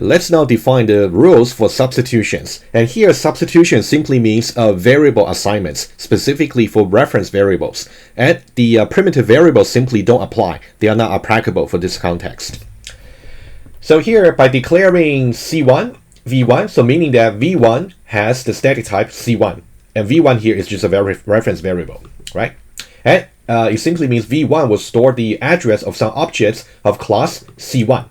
Let's now define the rules for substitutions. And here, substitution simply means variable assignments, specifically for reference variables. And the primitive variables simply don't apply. They are not applicable for this context. So here, by declaring C1, V1, so meaning that V1 has the static type C1. And V1 here is just a reference variable, right? And it simply means V1 will store the address of some objects of class C1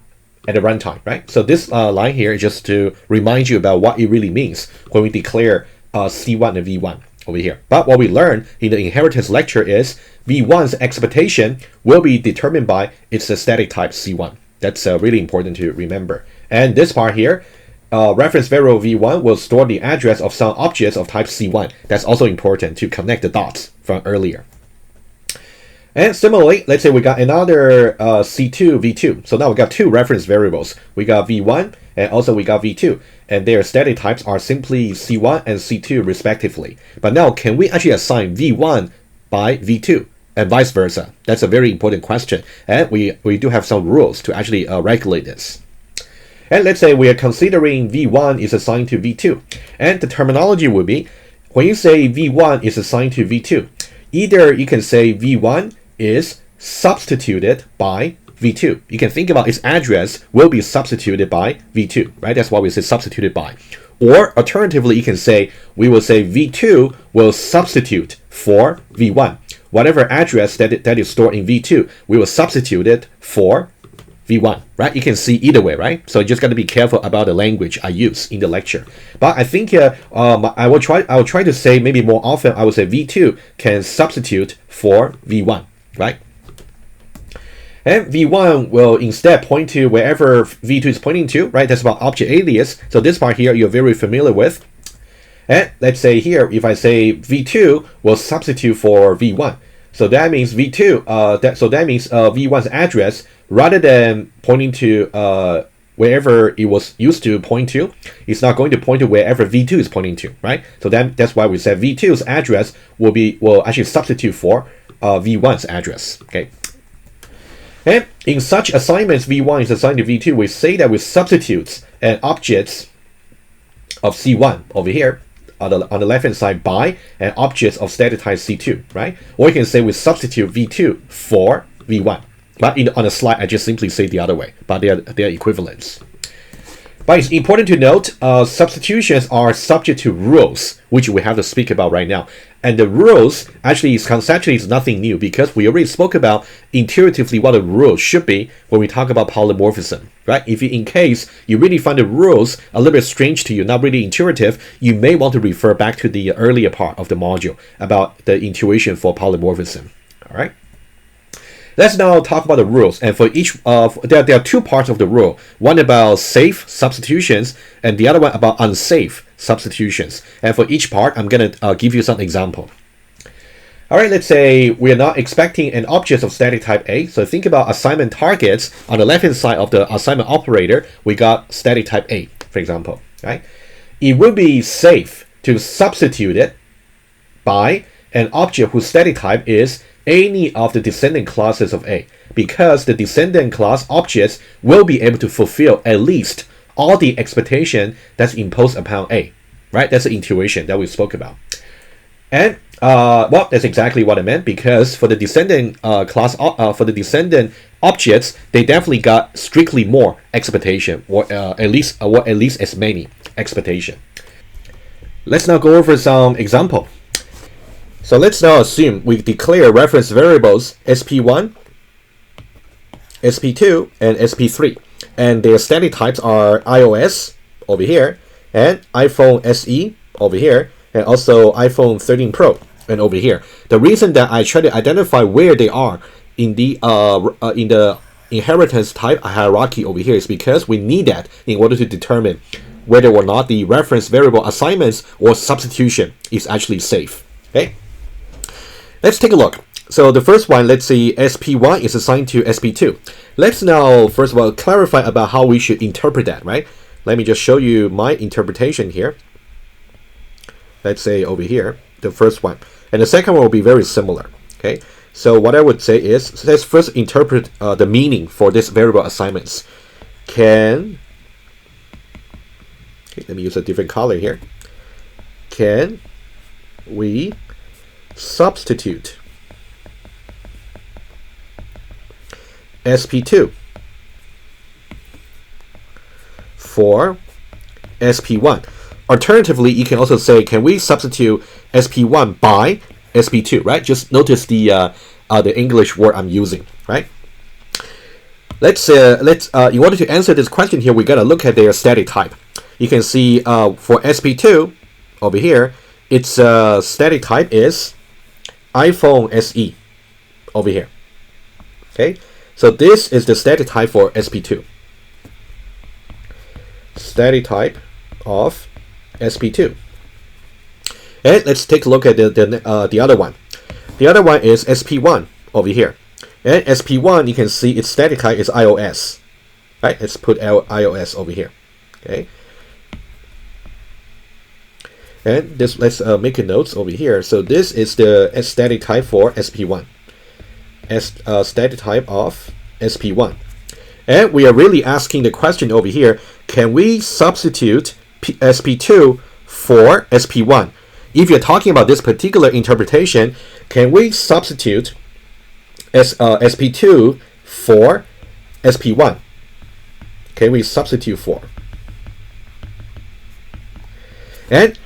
at the runtime, right? So this line here is just to remind you about what it really means when we declare C1 and V1 over here. But what we learned in the inheritance lecture is V1's expectation will be determined by its static type C1. That's really important to remember. And this part here, reference variable V1 will store the address of some objects of type C1. That's also important to connect the dots from earlier. And similarly, let's say we got another C2, V2. So now we got two reference variables. We got V1 and also we got V2. And their static types are simply C1 and C2 respectively. But now, can we actually assign V1 by V2 and vice versa? That's a very important question. And we do have some rules to actually regulate this. And let's say we are considering V1 is assigned to V2. And the terminology would be, when you say V1 is assigned to V2, either you can say V1 is substituted by V2. You can think about its address will be substituted by V2, right? That's why we say substituted by. Or alternatively, you can say, we will say V2 will substitute for V1. Whatever address that is stored in V2, we will substitute it for V1, right? You can see either way, right? So you just got to be careful about the language I use in the lecture. But I think I will try to say maybe more often. I would say V2 can substitute for V1, right? And V1 will instead point to wherever V2 is pointing to, right? That's about object alias. So this part here you're very familiar with. And let's say here, if I say V2 will substitute for V1, so that means V2. That means V1's address, rather than pointing to wherever it was used to point to, it's not going to point to wherever V2 is pointing to, right? So that's why we said V2's address will actually substitute for V1's address. Okay. And in such assignments, V1 is assigned to V2. We say that we substitute an object of C1 over here on the left hand side by an object of static type C2, right? Or you can say we substitute V2 for V1. But on the slide, I just simply say the other way, but they are equivalents. But it's important to note, substitutions are subject to rules, which we have to speak about right now. And the rules actually conceptually is nothing new, because we already spoke about intuitively what a rule should be when we talk about polymorphism, right? If in case you really find the rules a little bit strange to you, not really intuitive, you may want to refer back to the earlier part of the module about the intuition for polymorphism, all right? Let's now talk about the rules. And for each there are two parts of the rule. One about safe substitutions and the other one about unsafe substitutions. And for each part, I'm going to give you some example. All right, let's say we are now expecting an object of static type A. So think about assignment targets. On the left-hand side of the assignment operator, we got static type A, for example, right? It would be safe to substitute it by an object whose static type is any of the descendant classes of A, because the descendant class objects will be able to fulfill at least all the expectation that's imposed upon A, right? That's the intuition that we spoke about. And well, that's exactly what I meant, because for the descendant for the descendant objects, they definitely got strictly more expectation, or at least as many expectation. Let's now go over some example. So let's now assume we declare reference variables Sp1, Sp2, and Sp3. And their static types are iOS over here, and iPhone SE over here, and also iPhone 13 Pro and over here. The reason that I try to identify where they are in the inheritance type hierarchy over here is because we need that in order to determine whether or not the reference variable assignments or substitution is actually safe. Okay. Let's take a look. So the first one, let's see, Sp1 is assigned to Sp2. Let's now, first of all, clarify about how we should interpret that, right? Let me just show you my interpretation here. Let's say over here, the first one. And the second one will be very similar, okay? So what I would say is, let's first interpret the meaning for this variable assignments. Can Okay, let me use a different color here. Can we substitute Sp2 for Sp1? Alternatively, you can also say, can we substitute Sp1 by Sp2, right? Just notice the English word I'm using, right? Let's in order to answer this question here, we gotta look at their static type. You can see for Sp2 over here, its static type is iPhone SE over here. Okay, so this is the static type for Sp2. Static type of Sp2. And let's take a look at the other one. The other one is Sp1 over here. And Sp1, you can see its static type is iOS. Right? Let's put iOS over here. Okay. And this, let's make a note over here. So this is the static type for Sp1. Static type of Sp1. And we are really asking the question over here, can we substitute Sp2 for Sp1? If you're talking about this particular interpretation, can we substitute Sp2 for Sp1? Can we substitute for? And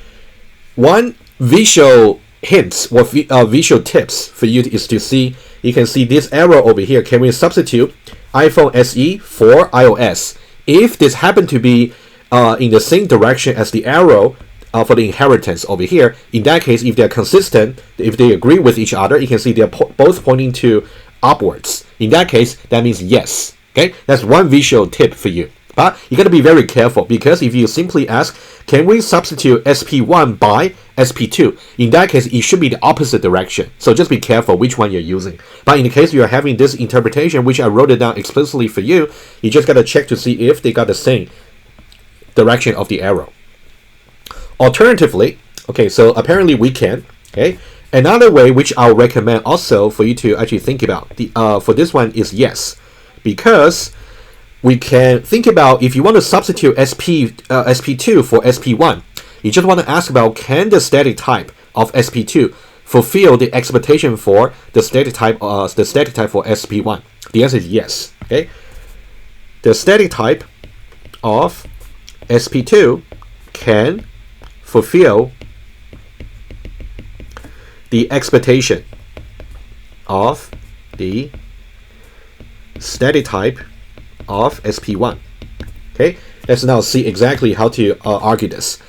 one visual hints or visual tips for you is to see, you can see this arrow over here. Can we substitute iPhone SE for iOS? If this happen to be in the same direction as the arrow for the inheritance over here, in that case, if they're consistent, if they agree with each other, you can see they're both pointing to upwards. In that case, that means yes. Okay, that's one visual tip for you. But you got to be very careful, because if you simply ask, can we substitute Sp1 by Sp2? In that case, it should be the opposite direction. So just be careful which one you're using. But in the case you are having this interpretation, which I wrote it down explicitly for you, you just got to check to see if they got the same direction of the arrow. Alternatively, okay, so apparently we can. Okay, another way which I'll recommend also for you to actually think about for this one is yes, because we can think about if you want to substitute Sp2 for Sp1, you just want to ask about, can the static type of Sp2 fulfill the expectation for the static type for Sp1? The answer is yes. Okay, the static type of Sp2 can fulfill the expectation of the static type of Sp1. Okay, let's now see exactly how to argue this.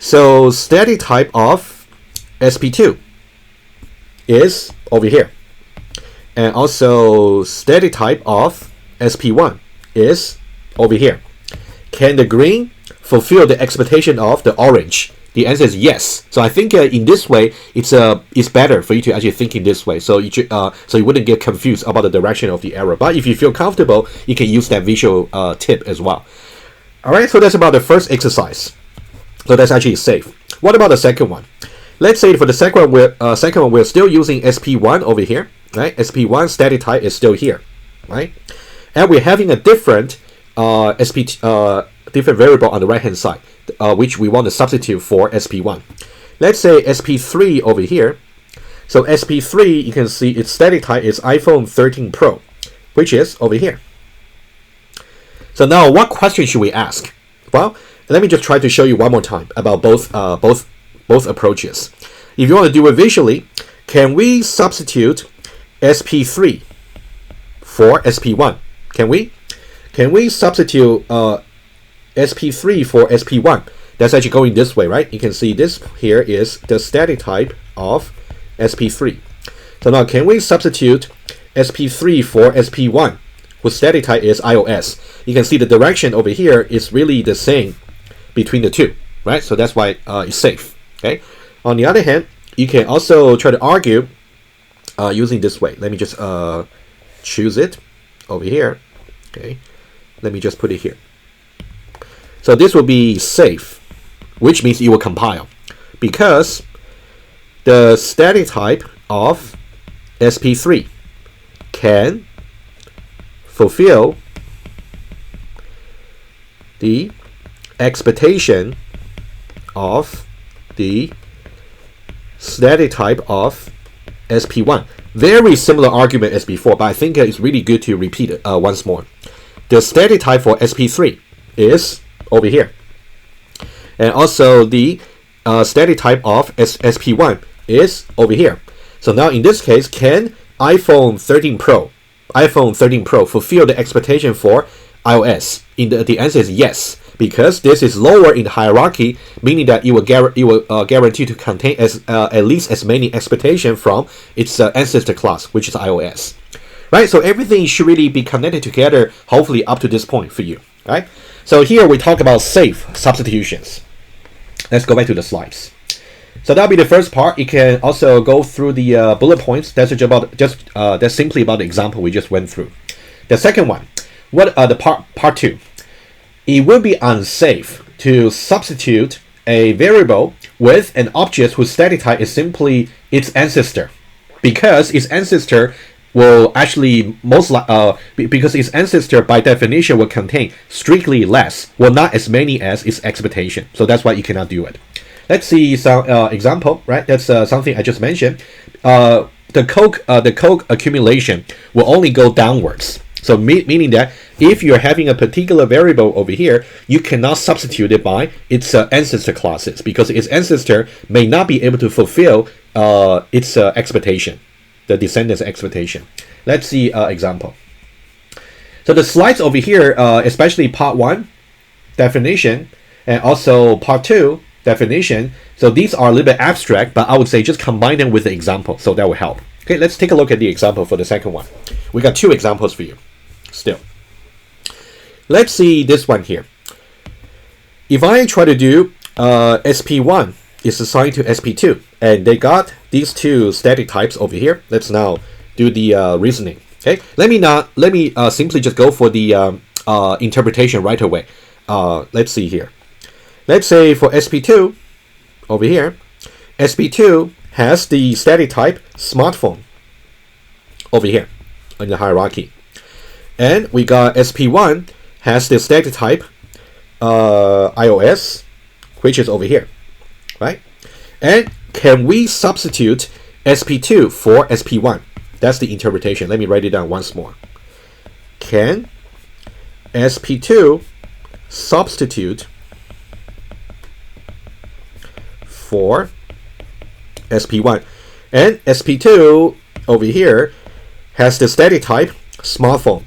So static type of Sp2 is over here, and also static type of Sp1 is over here. Can the green fulfill the expectation of the orange? The answer is yes. So I think in this way, it's better for you to actually think in this way. So you wouldn't get confused about the direction of the arrow. But if you feel comfortable, you can use that visual tip as well. All right. So that's about the first exercise. So that's actually safe. What about the second one? Let's say for the second one, we're still using Sp1 over here, right? Sp1 static type is still here, right? And we're having a different different variable on the right hand side, which we want to substitute for Sp1. Let's say Sp3 over here. So Sp3, you can see its static type is iPhone 13 Pro, which is over here. So now what question should we ask? Well, let me just try to show you one more time about both approaches. If you want to do it visually, can we substitute Sp3 for Sp1? Can we? Can we substitute Sp3 for Sp1? That's actually going this way, right? You can see this here is the static type of Sp3. So now can we substitute Sp3 for Sp1, whose static type is iOS? You can see the direction over here is really the same between the two, right? So that's why it's safe. Okay. On the other hand, you can also try to argue using this way. Let me just choose it over here. Okay. Let me just put it here. So this will be safe, which means it will compile, because the static type of Sp3 can fulfill the expectation of the static type of Sp1. Very similar argument as before, but I think it's really good to repeat it once more. The static type for Sp3 is over here. And also the static type of Sp1 is over here. So now in this case, can iPhone 13 Pro fulfill the expectation for iOS? The answer is yes, because this is lower in the hierarchy, meaning that it will guarantee to contain at least as many expectations from its ancestor class, which is iOS. Right? So everything should really be connected together, hopefully up to this point for you. Right? So here we talk about safe substitutions. Let's go back to the slides. So that'll be the first part. You can also go through the bullet points. That's that's simply about the example we just went through. The second one, part 2. It would be unsafe to substitute a variable with an object whose static type is simply its ancestor, because its ancestor will actually because its ancestor by definition will contain strictly less, well, not as many as its expectation. So that's why you cannot do it. Let's see some example. Right, that's something I just mentioned. The Coke accumulation will only go downwards. So meaning that if you're having a particular variable over here, you cannot substitute it by its ancestor classes, because its ancestor may not be able to fulfill its expectation, the descendant's expectation. Let's see example. So the slides over here, especially part 1, definition, and also part 2, definition. So these are a little bit abstract, but I would say just combine them with the example, so that will help. Okay, let's take a look at the example for the second one. We got 2 examples for you. Still, let's see this one here. If I try to do Sp1 is assigned to Sp2, and they got these 2 static types over here. Let's now do the reasoning. Okay, let me simply just go for the interpretation right away. Let's see here. Let's say for Sp2 over here, Sp2 has the static type smartphone over here in the hierarchy. And we got Sp1 has the static type iOS, which is over here, right? And can we substitute Sp2 for Sp1? That's the interpretation. Let me write it down once more. Can Sp2 substitute for Sp1? And Sp2 over here has the static type smartphone,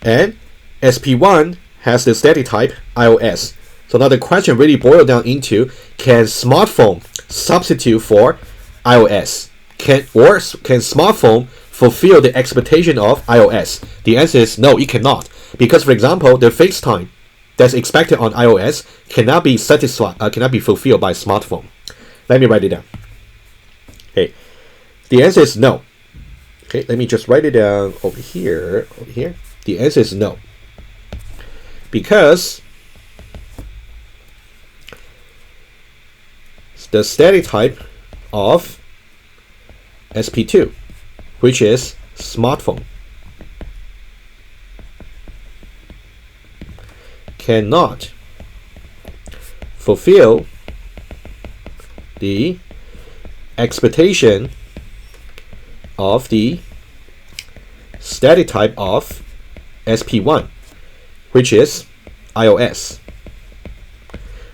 and Sp1 has the static type iOS. So now the question really boils down into, can smartphone substitute for iOS? Can smartphone fulfill the expectation of iOS? The answer is no, it cannot. Because for example, the FaceTime that's expected on iOS cannot be fulfilled by smartphone. Let me write it down. Okay, the answer is no. Okay, let me just write it down over here. The answer is no, because the static type of Sp2, which is smartphone, cannot fulfill the expectation of the static type of Sp1, which is iOS.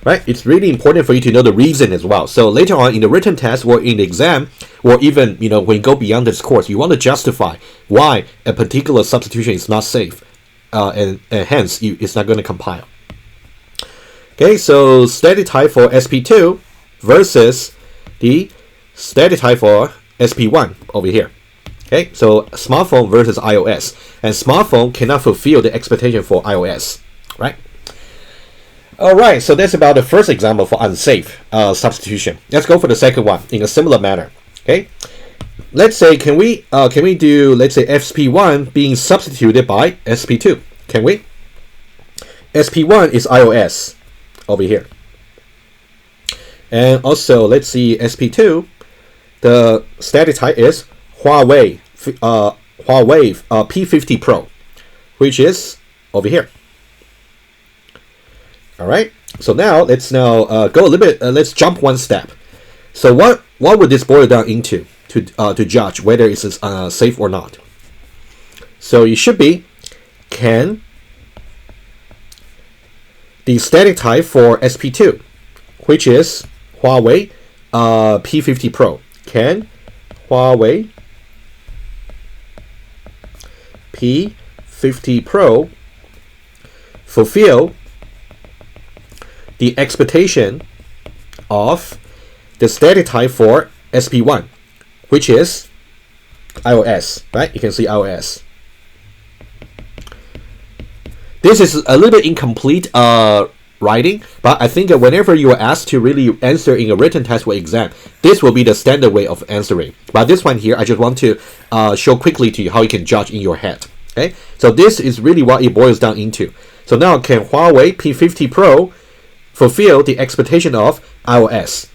Right? It's really important for you to know the reason as well. So later on in the written test or in the exam, or even when you go beyond this course, you want to justify why a particular substitution is not safe, and hence it's not going to compile. Okay, so static type for Sp2 versus the static type for Sp1 over here. Okay, so smartphone versus iOS, and smartphone cannot fulfill the expectation for iOS, right? All right, so that's about the first example for unsafe substitution. Let's go for the second one in a similar manner. Okay, let's say can we do, let's say, Sp1 being substituted by Sp2? Can we? Sp1 is iOS over here, and also let's see Sp2. The static type is Huawei P50 Pro, which is over here. All right, So now let's go a little bit. Let's jump one step. So what would this boil down into to judge whether it's safe or not? So it should be, can the static type for Sp2, which is Huawei P50 Pro, can Huawei P50 Pro fulfill the expectation of the static type for Sp1, which is iOS, right? You can see iOS. This is a little bit incomplete writing, but I think that whenever you are asked to really answer in a written test or exam, this will be the standard way of answering. But this one here, I just want to show quickly to you how you can judge in your head. Okay, so this is really what it boils down into. So now, can Huawei P50 Pro fulfill the expectation of iOS?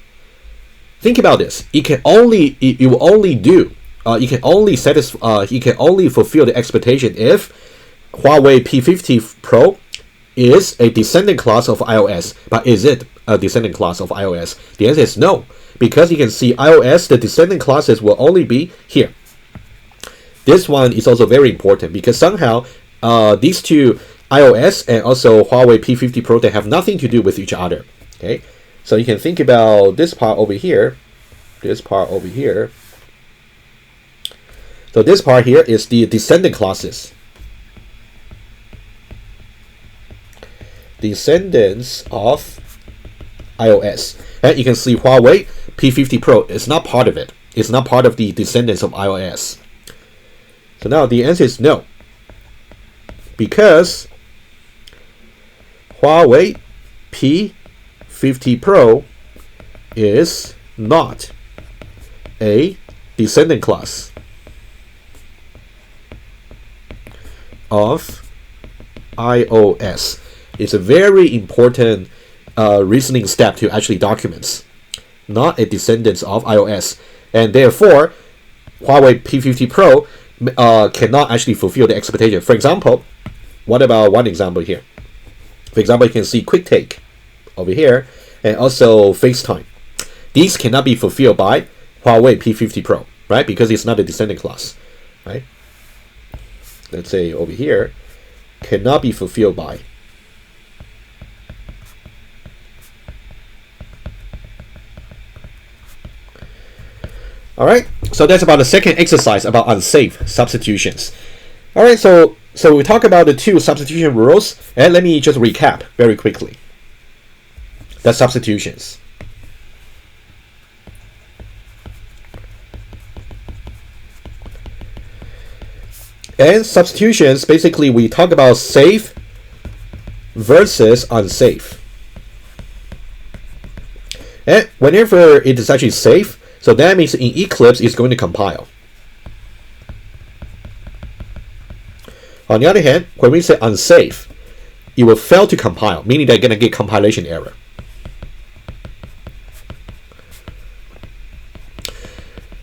Think about this. It can only fulfill the expectation if Huawei P50 Pro is a descendant class of iOS. But is it a descendant class of iOS? The answer is no, because you can see iOS, the descendant classes will only be here. This one is also very important because somehow these two, iOS and also Huawei P50 Pro, they have nothing to do with each other. Okay, so you can think about this part over here, this part over here. So this part here is the descendant classes. Descendants of iOS. And you can see Huawei P50 Pro is not part of it. It's not part of the descendants of iOS. So now the answer is no, because Huawei P50 Pro is not a descendant class of iOS. It's a very important reasoning step to actually documents, not a descendant of iOS, and therefore Huawei P50 Pro cannot actually fulfill the expectation. For example, what about one example here? For example, you can see QuickTake over here and also FaceTime. These cannot be fulfilled by Huawei P50 Pro, right? Because it's not a descendant class, right? Let's say over here, cannot be fulfilled by. All right, so that's about the second exercise about unsafe substitutions. All right, so we talk about the two substitution rules, and let me just recap very quickly. The substitutions. And substitutions, basically we talk about safe versus unsafe. And whenever it is actually safe, so that means in Eclipse it's going to compile. On the other hand, when we say unsafe, it will fail to compile, meaning they're going to get compilation error.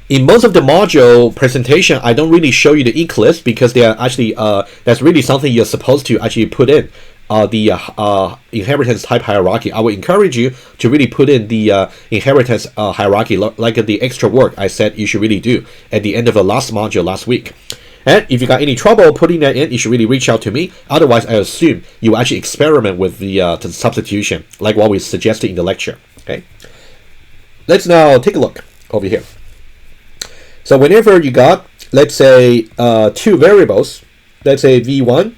In most of the module presentation, I don't really show you the Eclipse because they are actually that's really something you're supposed to actually put in the inheritance type hierarchy. I would encourage you to really put in the inheritance hierarchy, like the extra work I said you should really do at the end of the last module last week. And if you got any trouble putting that in, you should really reach out to me. Otherwise, I assume you actually experiment with the substitution, like what we suggested in the lecture. Okay. Let's now take a look over here. So whenever you got, let's say, two variables, let's say v1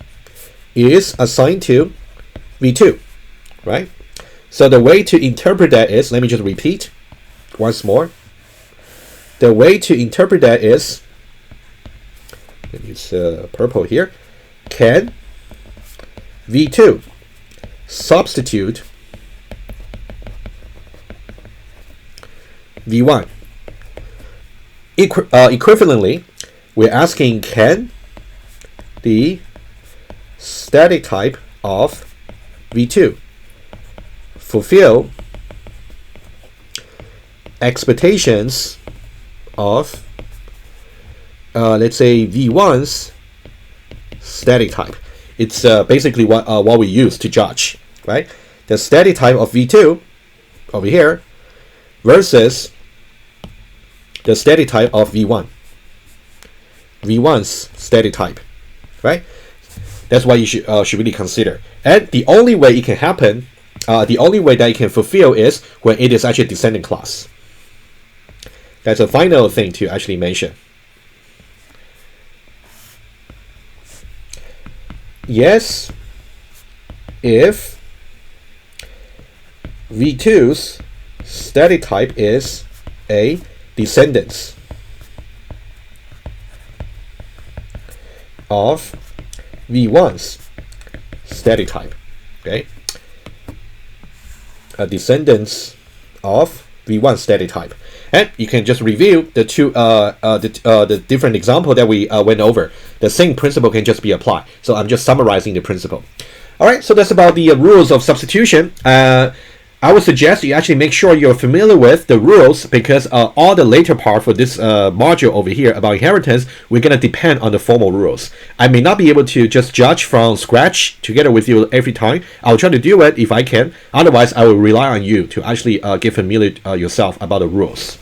is assigned to v2, right? So the way to interpret that is, let me just repeat once more. The way to interpret that is, let me use purple here, can v2 substitute v1? Equivalently, we're asking, can the static type of v2 fulfill expectations of let's say v1's static type? It's basically what we use to judge, right? the static type of V2 over here versus the static type of V1. V1's static type, right? That's what you should really consider. And the only way it can happen, the only way that it can fulfill is when it is actually a descending class. That's a final thing to actually mention. Yes, if V2's static type is a descendant of V1's static type, okay? A descendant of V1 static type. And you can just review the the different example that we went over. The same principle can just be applied. So I'm just summarizing the principle. All right, so that's about the rules of substitution. I would suggest you actually make sure you're familiar with the rules, because all the later part for this module over here about inheritance, we're going to depend on the formal rules. I may not be able to just judge from scratch together with you every time. I'll try to do it if I can. Otherwise, I will rely on you to actually get familiar yourself about the rules.